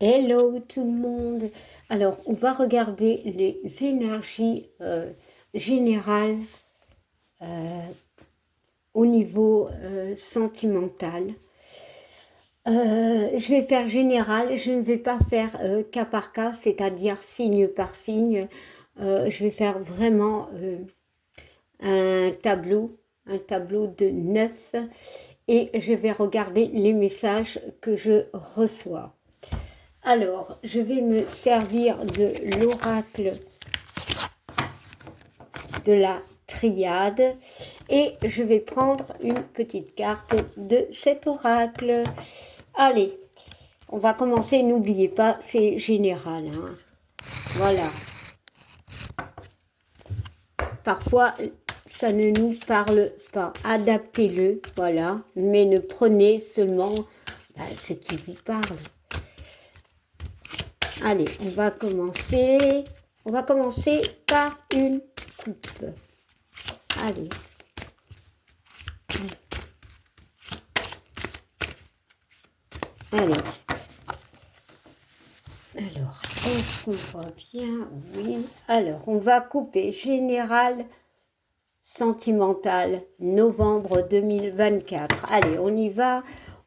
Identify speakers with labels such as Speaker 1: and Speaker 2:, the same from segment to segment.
Speaker 1: Hello tout le monde. Alors, on va regarder les énergies générales euh, au niveau sentimental. Je vais faire général, je ne vais pas faire cas par cas, c'est-à-dire signe par signe. Je vais faire vraiment un tableau de 9 et je vais regarder les messages que je reçois. Alors, je vais me servir de l'oracle de la triade et je vais prendre une petite carte de cet oracle. Allez, on va commencer, n'oubliez pas, c'est général, hein. Voilà. Parfois, ça ne nous parle pas. Adaptez-le, voilà, mais ne prenez seulement ce qui vous parle. Allez, on va commencer. On va commencer par une coupe. Allez. Allez. Alors, est-ce qu'on voit bien? Oui. Alors, on va couper général sentimental, novembre 2024. Allez, on y va.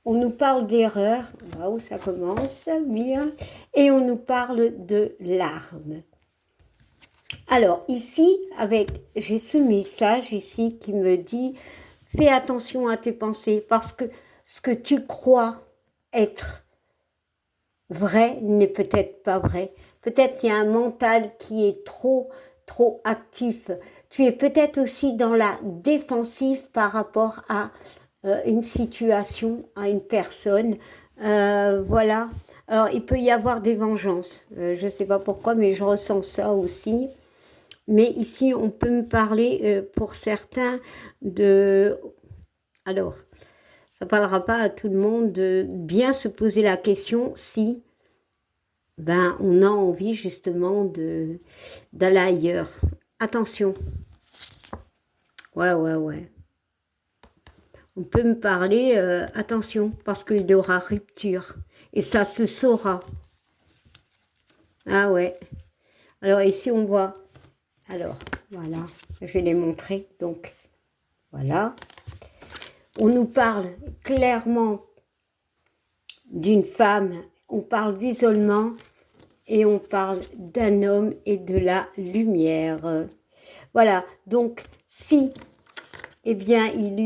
Speaker 1: On nous parle d'erreur. Waouh, ça commence bien. Et on nous parle de larmes. Alors, ici, j'ai ce message ici qui me dit « Fais attention à tes pensées parce que ce que tu crois être vrai n'est peut-être pas vrai. Peut-être qu'il y a un mental qui est trop actif. Tu es peut-être aussi dans la défensive par rapport à une situation, à une personne. Voilà. Alors, il peut y avoir des vengeances. Je ne sais pas pourquoi, mais je ressens ça aussi. Mais ici, on peut me parler pour certains de... Alors, ça ne parlera pas à tout le monde de bien se poser la question si on a envie justement d'aller ailleurs. Attention. Ouais. On peut me parler, attention, parce qu'il y aura rupture. Et ça se saura. Ah ouais. Alors ici, on voit... Alors, voilà, je vais les montrer. Donc, voilà. On nous parle clairement d'une femme, on parle d'isolement et on parle d'un homme et de la lumière. Voilà, donc si il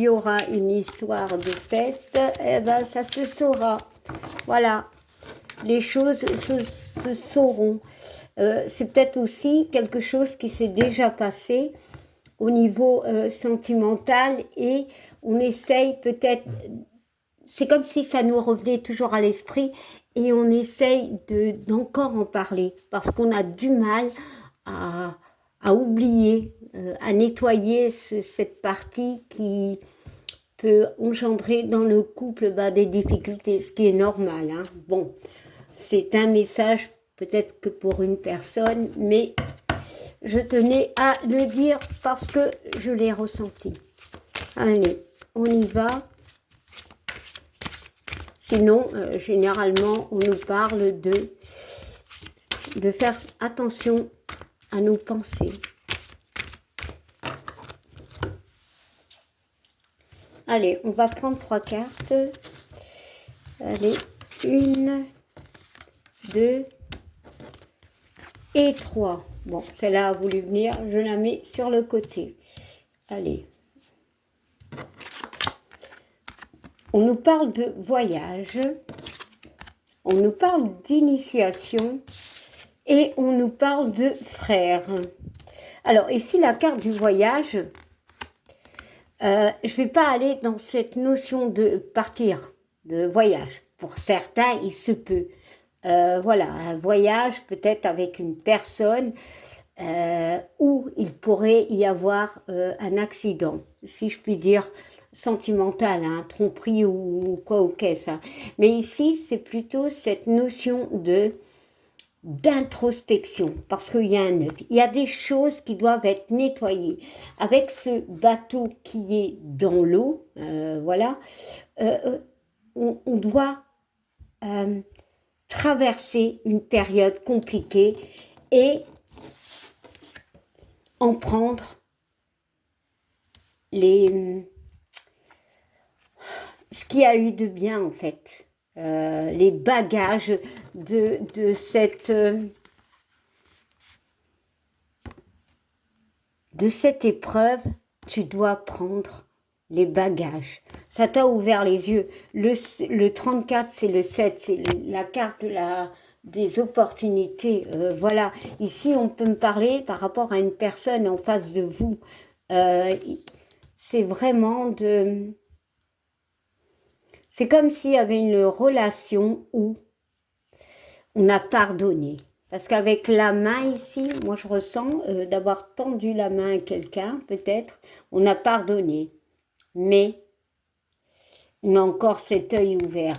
Speaker 1: y aura une histoire de fesses, ça se saura. Voilà, les choses se sauront. C'est peut-être aussi quelque chose qui s'est déjà passé au niveau sentimental et on essaye peut-être, c'est comme si ça nous revenait toujours à l'esprit et on essaye d'encore en parler parce qu'on a du mal à oublier, à nettoyer cette partie qui peut engendrer dans le couple des difficultés, ce qui est normal, hein. Bon, c'est un message peut-être que pour une personne, mais je tenais à le dire parce que je l'ai ressenti. Allez, on y va. Sinon, généralement, on nous parle de faire attention à nos pensées. Allez, on va prendre 3 cartes. Allez, 1, 2 et 3. Bon, celle-là a voulu venir, je la mets sur le côté. Allez. On nous parle de voyage, on nous parle d'initiation et on nous parle de frères. Alors ici, la carte du voyage, je ne vais pas aller dans cette notion de partir, de voyage. Pour certains, il se peut. Voilà, un voyage peut-être avec une personne où il pourrait y avoir un accident, si je puis dire, sentimental, hein, tromperie ou quoi, ok, ça. Mais ici, c'est plutôt cette notion d'introspection, parce qu'il y a un œuf. Il y a des choses qui doivent être nettoyées. Avec ce bateau qui est dans l'eau, voilà, on doit traverser une période compliquée et en prendre ce qu'il y a eu de bien en fait, les bagages de cette épreuve, tu dois prendre les bagages. Ça t'a ouvert les yeux. Le 34, c'est le 7, c'est la carte des opportunités. Voilà, ici on peut me parler par rapport à une personne en face de vous. C'est vraiment c'est comme s'il y avait une relation où on a pardonné. Parce qu'avec la main ici, moi je ressens d'avoir tendu la main à quelqu'un, peut-être, on a pardonné. Mais on a encore cet œil ouvert.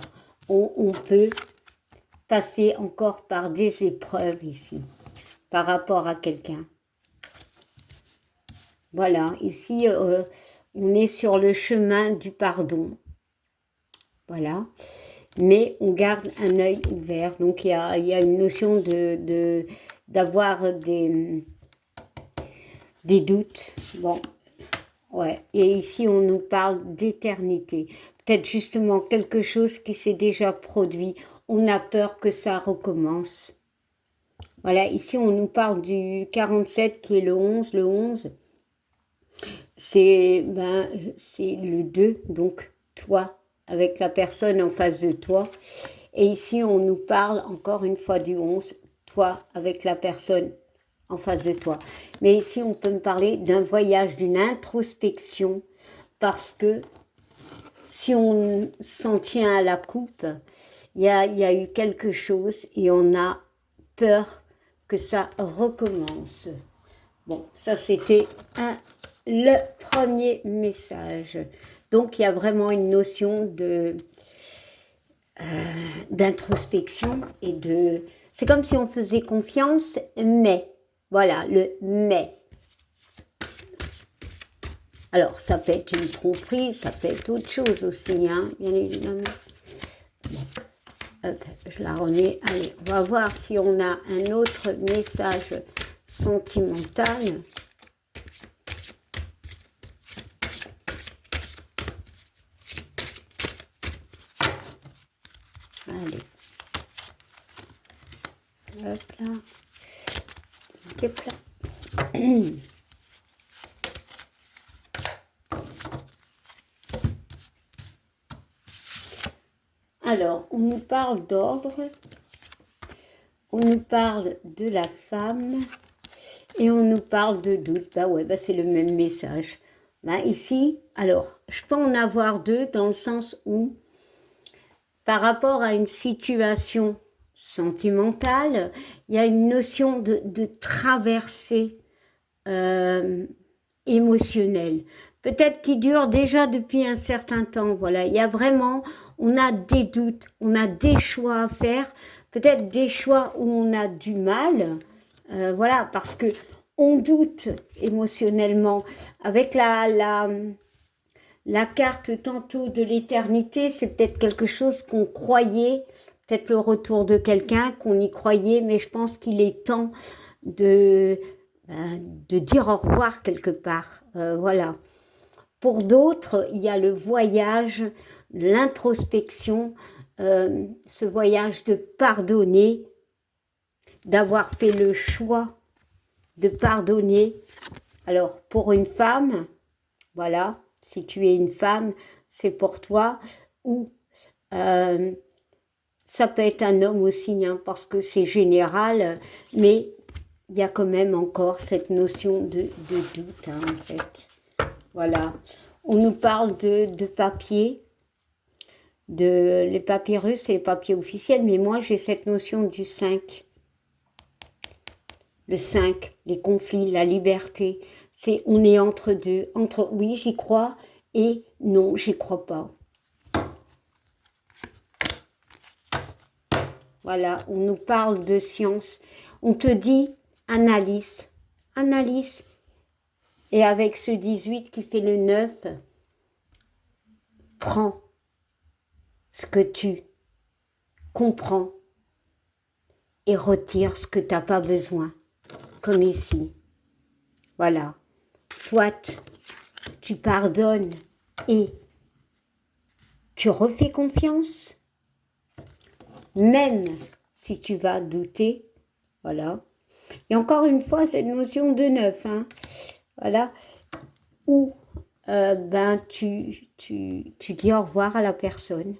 Speaker 1: On peut passer encore par des épreuves ici, par rapport à quelqu'un. Voilà, ici, on est sur le chemin du pardon. Voilà. Mais on garde un œil ouvert. Donc, il y a une notion d'avoir des doutes. Bon, ouais. Et ici, on nous parle d'éternité. Peut-être justement quelque chose qui s'est déjà produit. On a peur que ça recommence. Voilà, ici, on nous parle du 47 qui est le 11. Le 11, c'est le 2, donc toi, avec la personne en face de toi. Et ici, on nous parle encore une fois du 11, toi avec la personne en face de toi. Mais ici, on peut me parler d'un voyage, d'une introspection, parce que si on s'en tient à la coupe, il y a eu quelque chose et on a peur que ça recommence. Bon, ça c'était le premier message. Donc, il y a vraiment une notion d'introspection et de... C'est comme si on faisait confiance, mais, voilà, le mais. Alors, ça peut être une tromperie, ça peut être autre chose aussi, hein, bien évidemment. Bon. Hop, je la remets. Allez, on va voir si on a un autre message sentimental. Allez. Hop là. Hop là. Alors, on nous parle d'ordre, on nous parle de la femme et on nous parle de doute. Bah ouais, bah c'est le même message. Bah ici, alors, je peux en avoir deux dans le sens où, par rapport à une situation sentimentale, il y a une notion de traversée émotionnelle. Peut-être qui dure déjà depuis un certain temps. Voilà, il y a vraiment, on a des doutes, on a des choix à faire, peut-être des choix où on a du mal. Voilà, parce que on doute émotionnellement. Avec la carte tantôt de l'éternité, c'est peut-être quelque chose qu'on croyait, peut-être le retour de quelqu'un qu'on y croyait, mais je pense qu'il est temps de dire au revoir quelque part. Voilà. Pour d'autres, il y a le voyage, l'introspection, ce voyage de pardonner, d'avoir fait le choix de pardonner. Alors, pour une femme, voilà, si tu es une femme, c'est pour toi, ou ça peut être un homme aussi, hein, parce que c'est général, mais il y a quand même encore cette notion de doute, hein, en fait. Voilà. On nous parle de papier, les papyrus, c'est les papiers officiels, mais moi j'ai cette notion du 5. Le 5, les conflits, la liberté, on est entre deux, entre oui j'y crois et non j'y crois pas. Voilà, on nous parle de science, on te dit analyse, et avec ce 18 qui fait le 9, prends ce que tu comprends et retire ce que tu n'as pas besoin, comme ici. Voilà. Soit tu pardonnes et tu refais confiance, même si tu vas douter. Voilà. Et encore une fois, cette notion de neuf, hein, voilà, où tu dis au revoir à la personne.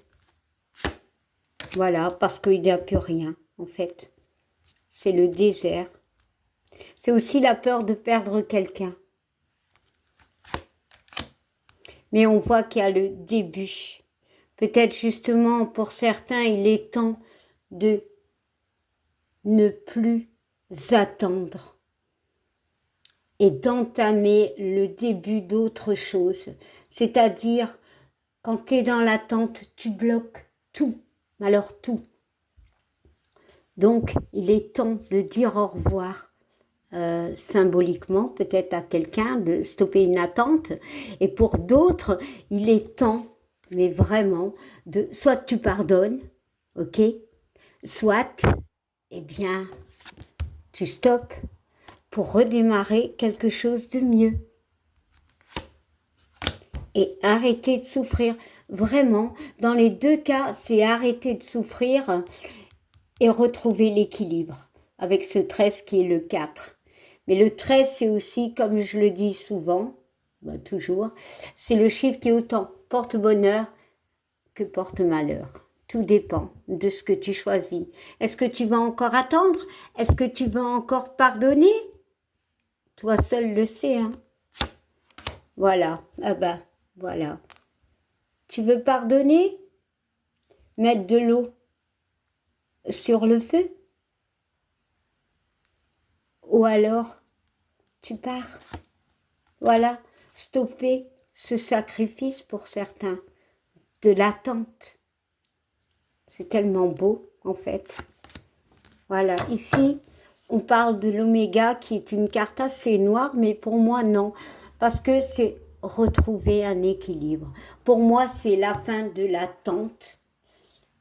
Speaker 1: Voilà, parce qu'il n'y a plus rien, en fait. C'est le désert. C'est aussi la peur de perdre quelqu'un. Mais on voit qu'il y a le début. Peut-être justement, pour certains, il est temps de ne plus attendre et d'entamer le début d'autre chose. C'est-à-dire, quand tu es dans l'attente, tu bloques tout. Alors tout. Donc, il est temps de dire au revoir symboliquement, peut-être à quelqu'un, de stopper une attente. Et pour d'autres, il est temps, mais vraiment, de soit tu pardonnes, ok, soit, eh bien, tu stoppes pour redémarrer quelque chose de mieux. Et arrêter de souffrir. Vraiment, dans les deux cas, c'est arrêter de souffrir et retrouver l'équilibre avec ce 13 qui est le 4. Mais le 13, c'est aussi, comme je le dis souvent, toujours, c'est le chiffre qui est autant porte-bonheur que porte-malheur. Tout dépend de ce que tu choisis. Est-ce que tu vas encore attendre? Est-ce que tu vas encore pardonner? Toi seul le sais, hein. Voilà, ah ben, voilà. Tu veux pardonner? Mettre de l'eau sur le feu? Ou alors, tu pars. Voilà, stopper ce sacrifice pour certains, de l'attente. C'est tellement beau, en fait. Voilà, ici, on parle de l'oméga qui est une carte assez noire, mais pour moi, non. Parce que c'est retrouver un équilibre. Pour moi, c'est la fin de l'attente,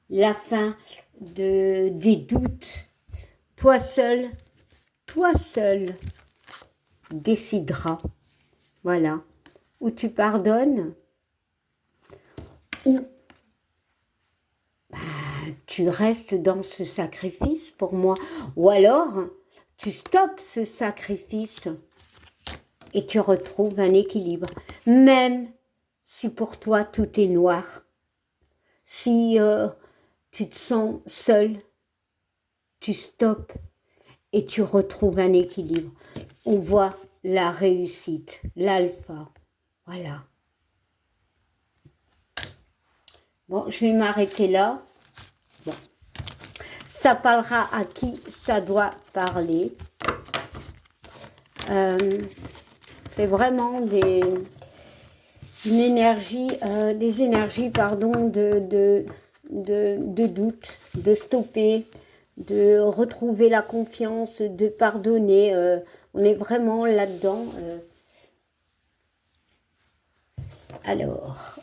Speaker 1: la fin des doutes. Toi seul décideras. Voilà. Ou tu pardonnes, ou tu restes dans ce sacrifice pour moi. Ou alors, tu stoppes ce sacrifice et tu retrouves un équilibre. Même si pour toi tout est noir, si tu te sens seul, tu stoppes et tu retrouves un équilibre. On voit la réussite, l'alpha. Voilà. Bon, je vais m'arrêter là. Bon. Ça parlera à qui ça doit parler. C'est vraiment une énergie, des énergies, pardon, de doute, de stopper, de retrouver la confiance, de pardonner. On est vraiment là-dedans. Alors,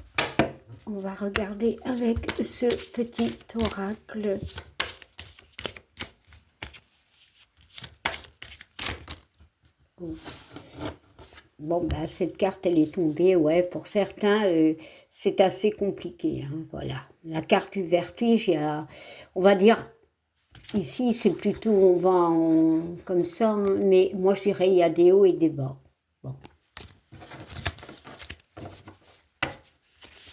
Speaker 1: on va regarder avec ce petit oracle. Oh. Bon, ben, cette carte, elle est tombée, ouais, pour certains, c'est assez compliqué, hein, voilà. La carte du vertige, on va dire, ici, c'est plutôt, on va comme ça, hein, mais moi, je dirais, il y a des hauts et des bas. Bon.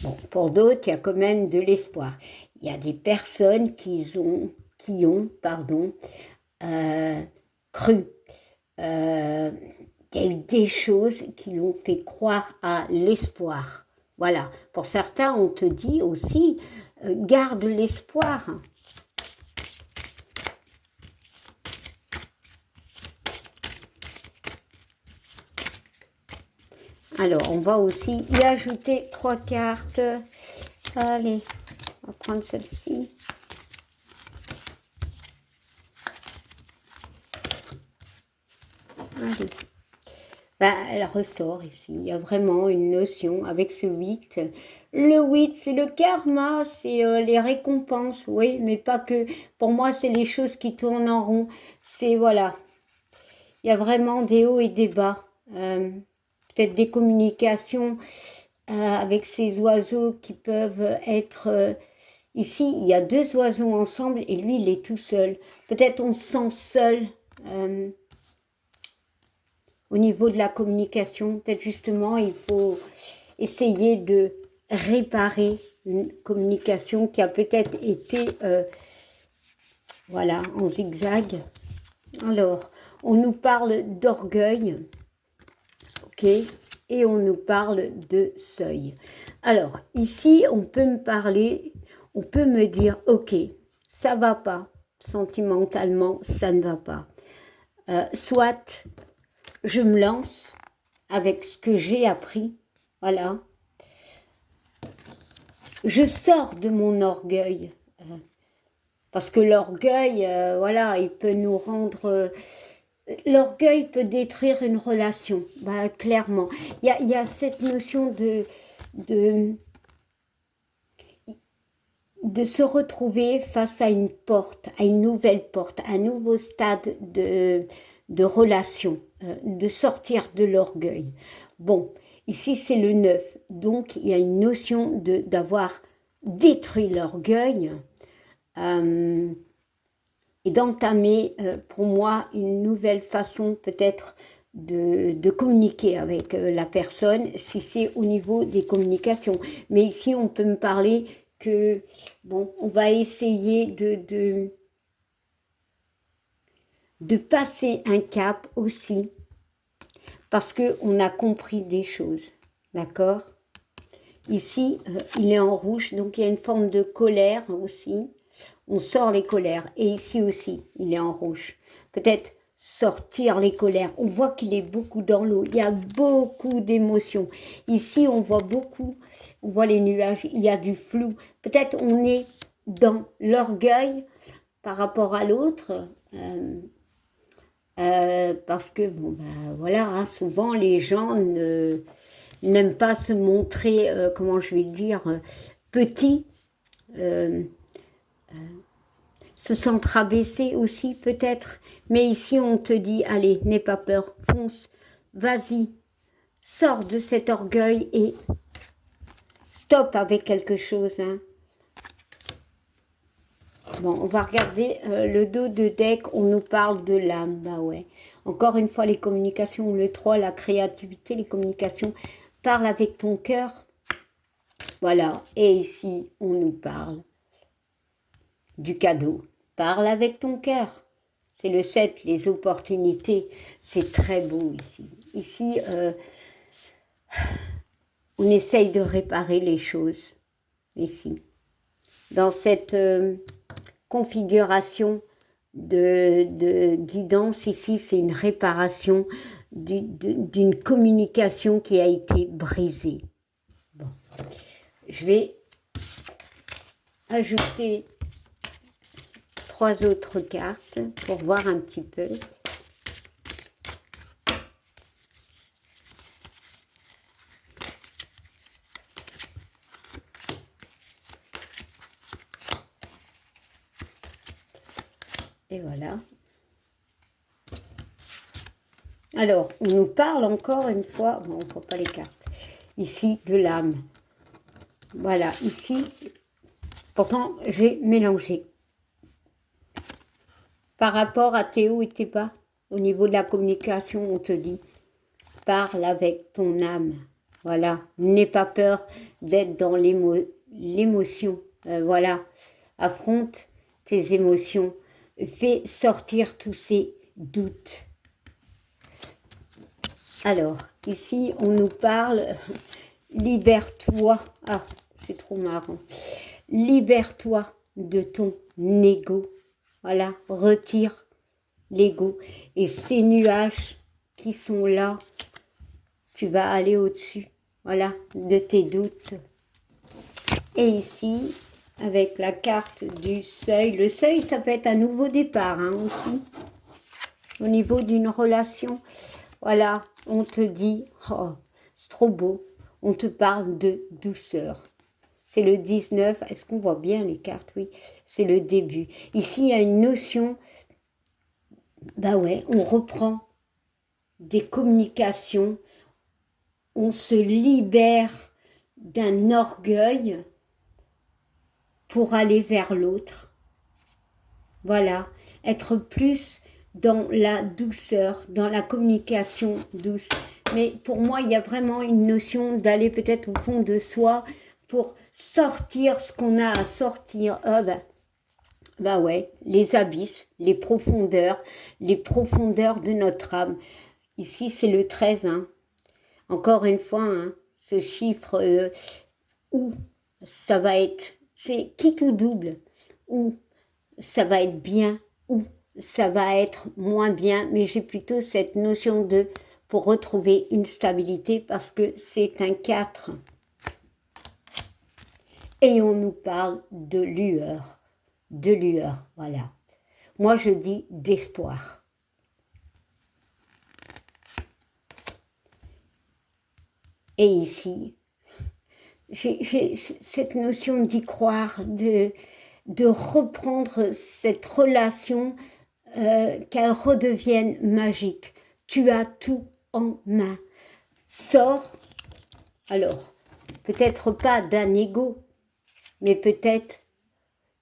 Speaker 1: Bon, pour d'autres, il y a quand même de l'espoir. Il y a des personnes qui ont cru. Il y a eu des choses qui l'ont fait croire à l'espoir. Voilà. Pour certains, on te dit aussi, garde l'espoir. Alors, on va aussi y ajouter 3 cartes. Allez, on va prendre celle-ci. Allez. Ben, elle ressort ici. Il y a vraiment une notion avec ce 8. Le 8, c'est le karma, c'est les récompenses, oui, mais pas que. Pour moi, c'est les choses qui tournent en rond. C'est, voilà, il y a vraiment des hauts et des bas. Peut-être des communications avec ces oiseaux qui peuvent être... ici, il y a deux oiseaux ensemble et lui, il est tout seul. Peut-être on se sent seul au niveau de la communication. Peut-être justement, il faut essayer de réparer une communication qui a peut-être été voilà, en zigzag. Alors, on nous parle d'orgueil, ok, et on nous parle de seuil. Alors, ici, on peut me parler, on peut me dire, ok, ça va pas, sentimentalement, ça ne va pas. Soit je me lance avec ce que j'ai appris, voilà. Je sors de mon orgueil, parce que l'orgueil, voilà, il peut nous rendre... l'orgueil peut détruire une relation, bah, clairement. Il y a cette notion de se retrouver face à une porte, à une nouvelle porte, à un nouveau stade de relation, de sortir de l'orgueil. Bon, ici c'est le 9, donc il y a une notion d'avoir détruit l'orgueil et d'entamer pour moi une nouvelle façon peut-être de communiquer avec la personne si c'est au niveau des communications. Mais ici on peut me parler que, bon, on va essayer de passer un cap aussi, parce qu'on a compris des choses, d'accord? Ici, il est en rouge, donc il y a une forme de colère aussi. On sort les colères, et ici aussi, il est en rouge. Peut-être sortir les colères. On voit qu'il est beaucoup dans l'eau, il y a beaucoup d'émotions. Ici, on voit beaucoup, on voit les nuages, il y a du flou. Peut-être on est dans l'orgueil par rapport à l'autre, parce que, bon, ben voilà, hein, souvent les gens n'aiment pas se montrer, comment je vais dire, petits, se sentent rabaissés aussi peut-être, mais ici on te dit, allez, n'aie pas peur, fonce, vas-y, sors de cet orgueil et stop avec quelque chose. Hein. Bon, on va regarder le dos de deck, on nous parle de l'âme, bah ouais. Encore une fois, les communications, le 3, la créativité, les communications, parle avec ton cœur. Voilà, et ici, on nous parle du cadeau. Parle avec ton cœur. C'est le 7, les opportunités. C'est très beau ici. Ici, on essaye de réparer les choses. Ici. Dans cette configuration de guidance, ici, c'est une réparation d'une communication qui a été brisée. Bon. Je vais ajouter 3 autres cartes pour voir un petit peu. Et voilà. Alors, on nous parle encore une fois, bon, on ne voit pas les cartes, ici, de l'âme. Voilà, ici, pourtant, j'ai mélangé. Par rapport à tes hauts et tes bas, au niveau de la communication, on te dit, parle avec ton âme. Voilà, n'aie pas peur d'être dans l'émotion. Voilà, affronte tes émotions. Fais sortir tous ces doutes. Alors, ici, on nous parle, libère-toi. Ah, c'est trop marrant. Libère-toi de ton ego. Voilà, retire l'ego. Et ces nuages qui sont là, tu vas aller au-dessus, voilà, de tes doutes. Et ici, avec la carte du seuil, le seuil, ça peut être un nouveau départ, hein, aussi. Au niveau d'une relation, voilà, on te dit, oh, c'est trop beau, on te parle de douceur. c'est le 19. Est-ce qu'on voit bien les cartes? Oui, c'est le début. Ici, il y a une notion, bah ouais, on reprend des communications, on se libère d'un orgueil pour aller vers l'autre. Voilà, être plus dans la douceur, dans la communication douce. Mais pour moi, il y a vraiment une notion d'aller peut-être au fond de soi pour sortir ce qu'on a à sortir. Bah ouais, les abysses, les profondeurs de notre âme. Ici, c'est le 13, hein. Encore une fois, hein, ce chiffre où ça va être, c'est quitte ou double, où ça va être bien, ou ça va être moins bien, mais j'ai plutôt cette notion de pour retrouver une stabilité parce que c'est un 4. Et on nous parle de lueur, voilà. Moi je dis d'espoir. Et ici, j'ai cette notion d'y croire, de reprendre cette relation, qu'elle redevienne magique. Tu as tout en main. Sors, alors, peut-être pas d'un ego, mais peut-être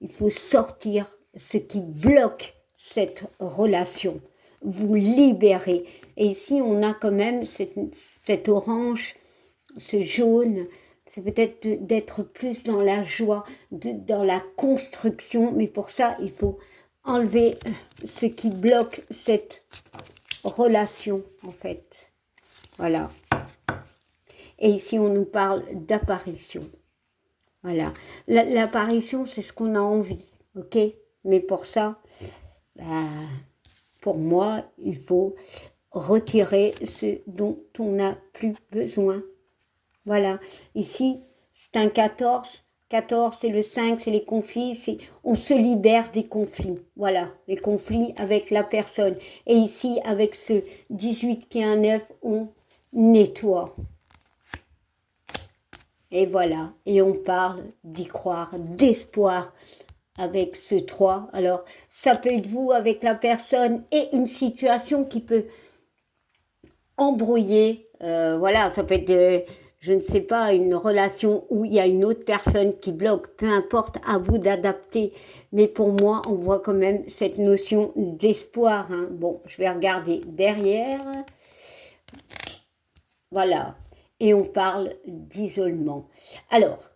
Speaker 1: il faut sortir ce qui bloque cette relation, vous libérer. Et ici, on a quand même cet orange, ce jaune, c'est peut-être d'être plus dans la joie, dans la construction, mais pour ça, il faut enlever ce qui bloque cette relation, en fait. Voilà. Et ici, on nous parle d'apparition. Voilà. L'apparition, c'est ce qu'on a envie, ok? Mais pour ça, bah, pour moi, il faut retirer ce dont on n'a plus besoin. Voilà. Ici, c'est un 14. 14, c'est le 5, c'est les conflits. On se libère des conflits. Voilà, les conflits avec la personne. Et ici, avec ce 18 qui est un 9, on nettoie. Et voilà, et on parle d'y croire, d'espoir avec ce 3. Alors, ça peut être vous avec la personne et une situation qui peut embrouiller. Voilà, ça peut être, je ne sais pas, une relation où il y a une autre personne qui bloque. Peu importe, à vous d'adapter. Mais pour moi, on voit quand même cette notion d'espoir. Hein. Bon, je vais regarder derrière. Voilà. Et on parle d'isolement. Alors,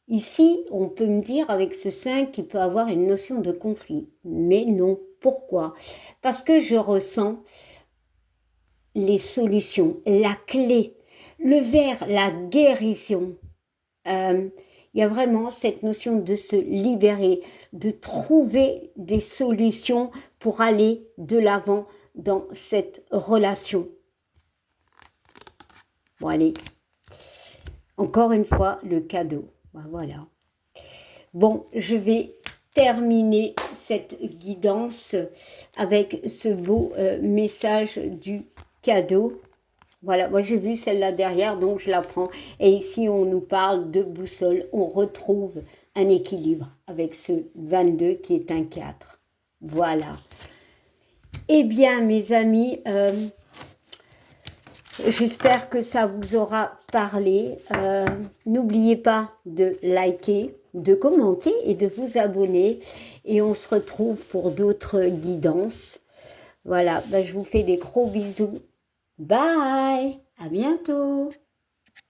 Speaker 1: ici, on peut me dire avec ce 5 qu'il peut avoir une notion de conflit. Mais non. Pourquoi? Parce que je ressens les solutions, la clé, le vers, la guérison. Il y a vraiment cette notion de se libérer, de trouver des solutions pour aller de l'avant dans cette relation. Bon, allez. Encore une fois, le cadeau. Voilà. Bon, je vais terminer cette guidance avec ce beau message du cadeau. Voilà, moi j'ai vu celle-là derrière, donc je la prends. Et ici, on nous parle de boussole. On retrouve un équilibre avec ce 22 qui est un 4. Voilà. Eh bien, mes amis, j'espère que ça vous aura parlé. N'oubliez pas de liker, de commenter et de vous abonner. Et on se retrouve pour d'autres guidances. Voilà, ben, je vous fais des gros bisous. Bye, à bientôt.